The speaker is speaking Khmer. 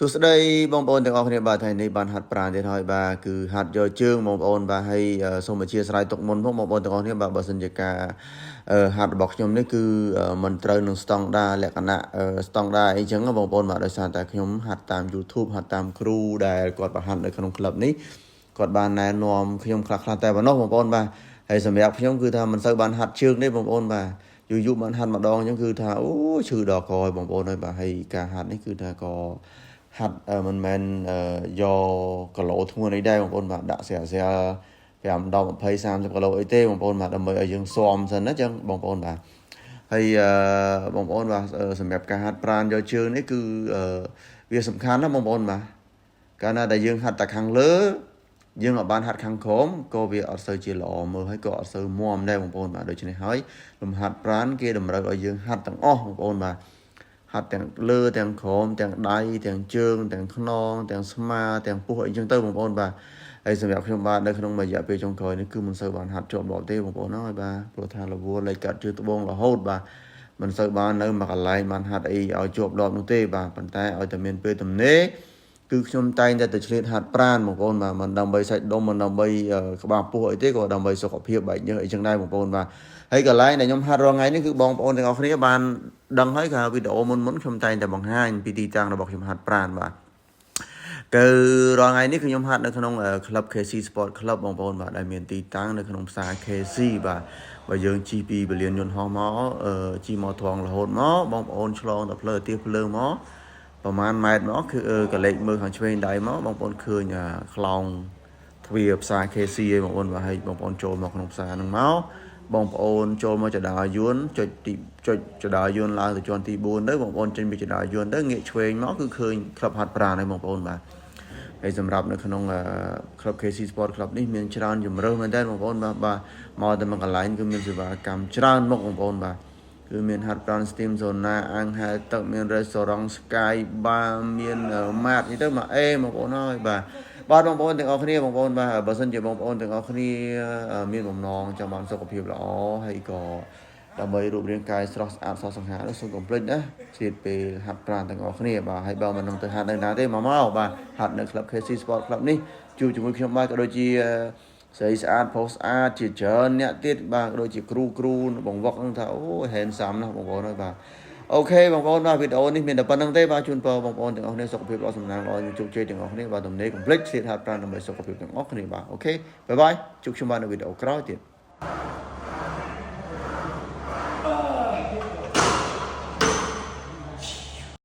សួស្តីបងប្អូនទាំងអស់គ្នាបាទថ្ងៃនេះបានហាត់ប្រាណទៀតហើយបាទគឺហាត់យកជើងបងប្អូនបាទហើយសូមអធិស្ឋានទុកមុនផងបងប្អូនទាំងអស់គ្នាបាទបើសិនជាការហាត់របស់ខ្ញុំនេះគឺមិនត្រូវនឹងស្តង់ដារលក្ខណៈស្តង់ដារអីចឹងបងប្អូនបាទដោយសារតែខ្ញុំហាត់តាម YouTube ហាត់តាមគ្រូដែលគាត់បានហាត់នៅក្នុងក្លឹបនេះគាត់បានណែនាំខ្ញុំខ្លះៗតែប៉ុណ្ណោះបងប្អូនបាទហើយសម្រាប់ខ្ញុំគឺថាមិនសូវបានហាត់ជើងទេបងប្អូនបាទយូរបានហាត់ម្ដងអញ្ចឹងគឺថាអូឈឺដល់កហើយបងប្អូនហើយបាទហើយការហាត់នេះគឺថាក៏ហាត់មិនមែនយកគីឡូធ្ងន់អីដែរបងប្អូនបាទដាក់ស្រាល5 10 20 30គីឡូអីទេបងប្អូនបាទដើម្បីឲ្យយើងស៊ាំសិនណាចឹងបងប្អូនបាទហើយបងប្អូនបាទសម្រាប់ការហាត់ប្រាណយកជើងនេះគឺវាសំខាន់ណាបងប្អូនបាទកាលណាដែលយើងហាត់តែខាងលើយើងអត់បានហាត់ខាងក្រោមក៏វាអត់សូវជាល្អមើលហើយក៏អត់សូវមាំដែរបងប្អូនបាទដូច្នេះហើយលំហាត់ប្រាណគេតម្រូវឲ្យយើងហាត់ទាំងអស់បងប្អូនបាទហាត់ទាំងលើទាំងក្រោមទាំងដៃទាំងជើងទាំងខ្នងទាំងស្មាទាំងពោះអីចឹងទៅបងប្អូនបាទហើយសម្រាប់ខ្ញុំបាទនៅក្នុងរយៈពេលចុងក្រោយនេះគឺមិនសូវបានហាត់ជាប់លាប់ទេបងប្អូនហើយបាទព្រោះថារវល់លេខកាត់ជើងត្បូងរហូតបាទមិនសូវបាននៅមួយកន្លែងបានហាត់អីឲ្យជាប់លាប់នោះទេបាទប៉ុន្តែឲ្យតែមានពេលទំនេរគឺខ្ញុំតែងតែទៅឆ្លៀតហាត់ប្រាណបងប្អូនបាទមិនដើម្បីសាច់ដុំមិនដើម្បីក្បាលពោះអីទេក៏ដើម្បីសុខភាពបែបញើសអីចឹងដែរបងប្អូនបាទហើយកន្លែងដែលខ្ញុំហាត់រាល់ថ្ងៃនេះគឺបងប្អូនទាំងអស់គ្នាបានដឹងហើយថាវីដេអូមុនខ្ញុំតែងតែបង្ហាញពីទីតាំងរបស់ខ្ញុំហាត់ប្រាណបាទគឺរាល់ថ្ងៃនេះខ្ញុំហាត់នៅក្នុងក្លឹប KC Sport Club បងប្អូនបាទដែលមានទីតាំងនៅក្នុងផ្សារ KC បាទបើយើងជិះពីពលានយន្តហោះមកជិះមកត្រង់រហូតមកបងប្អូនឆ្លងទៅផ្លូវទៀសភ្លើងមកប្រហែលម៉ែត្រមកគឺកលេចមើលខាងឆ្វេងដៃមកបងប្អូនឃើញខ្លោងទ្វារផ្សារ KC ឯងបងប្អូនបាទហើយបងប្អូនចូលមកក្នុងផ្សារហ្នឹងមកបងប្អូនចូលមកចដាយួនចុចចដាយួនឡើងទៅជាន់ទី4ទៅបងប្អូនចេញពីចដាយួនទៅងាកឆ្វេងមកគឺឃើញក្លឹបហាត់ប្រាណហើយបងប្អូនបាទហើយសម្រាប់នៅក្នុងក្លឹប KC Sport Club នេះមានច្រើនជម្រើសមែនតើបងប្អូនបាទមកតែមួយកន្លែងគឺមានសេវាកម្មច្រើនមុខបងប្អូនបាទគឺមានហាត់ប្រាណ Steam Zona អាំងហែលទឹកមាន Restaurant Sky Bar មាន Mart នេះទៅមកអេបងប្អូនហើយបាទបងប្អូនទាំងអស់គ្នាបងប្អូនបាទបើសិនជាបងប្អូនទាំងអស់គ្នាមានបំណងចង់បានសុខភាពល្អហើយក៏ដើម្បីរូបរាងកាយស្រស់ស្អាតសោះសង្ហានោះសូមកុំភ្លេចណាជិះពេលហាត់ប្រាណទាំងអស់គ្នាបាទហើយបើមិននឹងទៅហាត់នៅណាទេមកបាទហាត់នៅក្លឹប KC Sport Club នេះជួបជាមួយខ្ញុំបាទក៏ដូចជាស្រីស្អាតផុសស្អាតជាច្រើនអ្នកទៀតបាទក៏ដូចជាគ្រូបងវឹកហ្នឹងថាអូហេនសាំណាស់បងប្អូនហើយបាទអូខេបងប្អូនបាទវីដេអូនេះមានតែប៉ុណ្្នឹងទេបាទជូនពរបងប្អូនទាំងអស់គ្នាសុខភាពល្អសំណាងល្អជោគជ័យទាំងអស់គ្នាបាទទំនេរកុំភ្លេចស្លៀកហាត់ប្រាណដើម្បីសុខភាពទាំងអស់គ្នាបាទអូខេបាយបាយជួបខ្ញុំបាទនៅវីដេអូក្រោយទៀត